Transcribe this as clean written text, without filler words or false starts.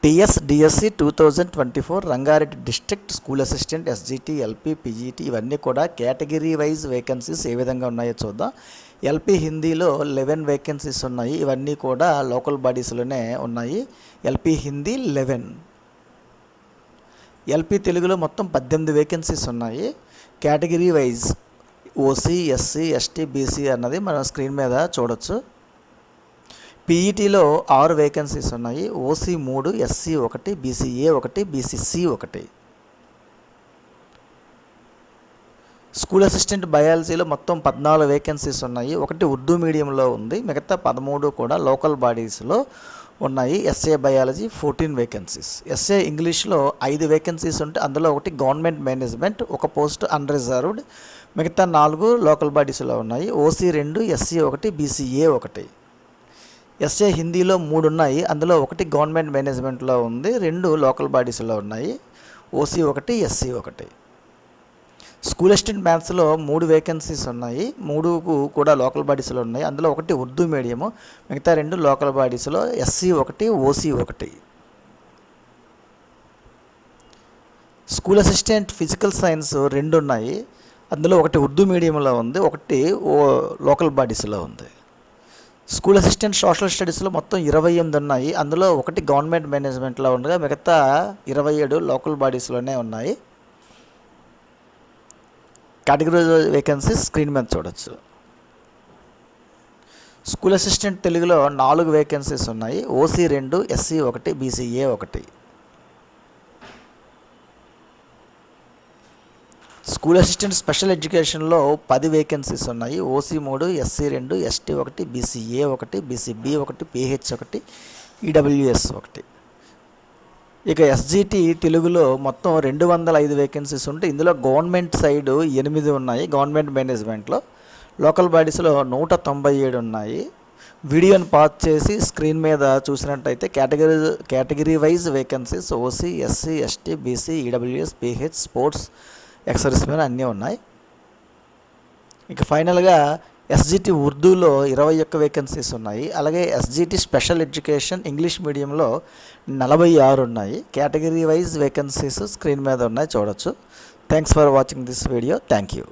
DSC 2024 Rangareddy district school assistant SGT LP PGT ఇవన్నీ కూడా category wise vacancies ఏ విధంగా ఉన్నాయో చూద్దాం. ఎల్పి హిందీలో 11 వేకెన్సీస్ ఉన్నాయి. ఇవన్నీ కూడా లోకల్ బాడీస్లోనే ఉన్నాయి. ఎల్పి హిందీ 11. ఎల్పి తెలుగులో మొత్తం 18 వేకెన్సీస్ ఉన్నాయి. Category wise OC, SC, ST, BC అన్నది మనం స్క్రీన్ మీద చూడొచ్చు. పీఈటీలో 6 వేకెన్సీస్ ఉన్నాయి. OC 3, SC 1, BCA 1, BCC 1. School assistant బయాలజీలో మొత్తం 14 వేకెన్సీస్ ఉన్నాయి. ఒకటి ఉర్దూ మీడియంలో ఉంది, మిగతా 13 కూడా లోకల్ బాడీస్లో ఉన్నాయి. SA biology 14 vacancies. ఎస్ఏ ఇంగ్లీష్లో 5 వేకెన్సీస్ ఉంటే అందులో ఒకటి గవర్నమెంట్ మేనేజ్మెంట్, ఒక పోస్ట్ అన్రిజర్వ్డ్, మిగతా 4 లోకల్ బాడీస్లో ఉన్నాయి. OC 2, SC 1, BCA 1. ఎస్ఏ హిందీలో 3 ఉన్నాయి. అందులో ఒకటి గవర్నమెంట్ మేనేజ్మెంట్లో ఉంది, 2 లోకల్ బాడీస్లో ఉన్నాయి. OC 1, SC 1. స్కూల్ అసిస్టెంట్ మ్యాథ్స్లో 3 వేకెన్సీస్ ఉన్నాయి. 3 కూడా లోకల్ బాడీస్లో ఉన్నాయి. అందులో ఒకటి ఉర్దూ మీడియము, మిగతా 2 లోకల్ బాడీస్లో. SC 1, OC 1. School assistant physical science 2 ఉన్నాయి. అందులో ఒకటి ఉర్దూ మీడియంలో ఉంది, ఒకటి లోకల్ బాడీస్లో ఉంది. స్కూల్ అసిస్టెంట్ సోషల్ స్టడీస్లో మొత్తం 28 ఉన్నాయి. అందులో ఒకటి గవర్నమెంట్ మేనేజ్మెంట్లో ఉండగా మిగతా 27 లోకల్ బాడీస్లోనే ఉన్నాయి. కేటగిరీ వేకెన్సీస్ స్క్రీన్ మీద చూడొచ్చు. స్కూల్ అసిస్టెంట్ తెలుగులో 4 వేకెన్సీస్ ఉన్నాయి. OC 2, SC 1, BCA 1. School assistant special ఎడ్యుకేషన్లో 10 వేకెన్సీస్ ఉన్నాయి. OC 3, SC 2, ST 1, BCA 1, BCB 1, pH 1, EWS 1. ఇక ఎస్జిటి తెలుగులో మొత్తం 205 వేకెన్సీస్ ఉంటే ఇందులో గవర్నమెంట్ సైడ్ 8 ఉన్నాయి. గవర్నమెంట్ మేనేజ్మెంట్లో లోకల్ బాడీస్లో 197 ఉన్నాయి. వీడియోని పాజ్ చేసి స్క్రీన్ మీద చూసినట్టయితే category wise vacancies OC, SC, ST, BC, EWS, pH, sports, exercise మీద అన్నీ ఉన్నాయి. ఇక ఫైనల్గా ఎస్జిటి ఉర్దూలో 21 వేకెన్సీస్ ఉన్నాయి. అలాగే ఎస్జిటి స్పెషల్ ఎడ్యుకేషన్ ఇంగ్లీష్ మీడియంలో 46 ఉన్నాయి. కేటగిరీ వైజ్ వేకెన్సీస్ స్క్రీన్ మీద ఉన్నాయి, చూడొచ్చు. Thanks for watching this video. Thank you.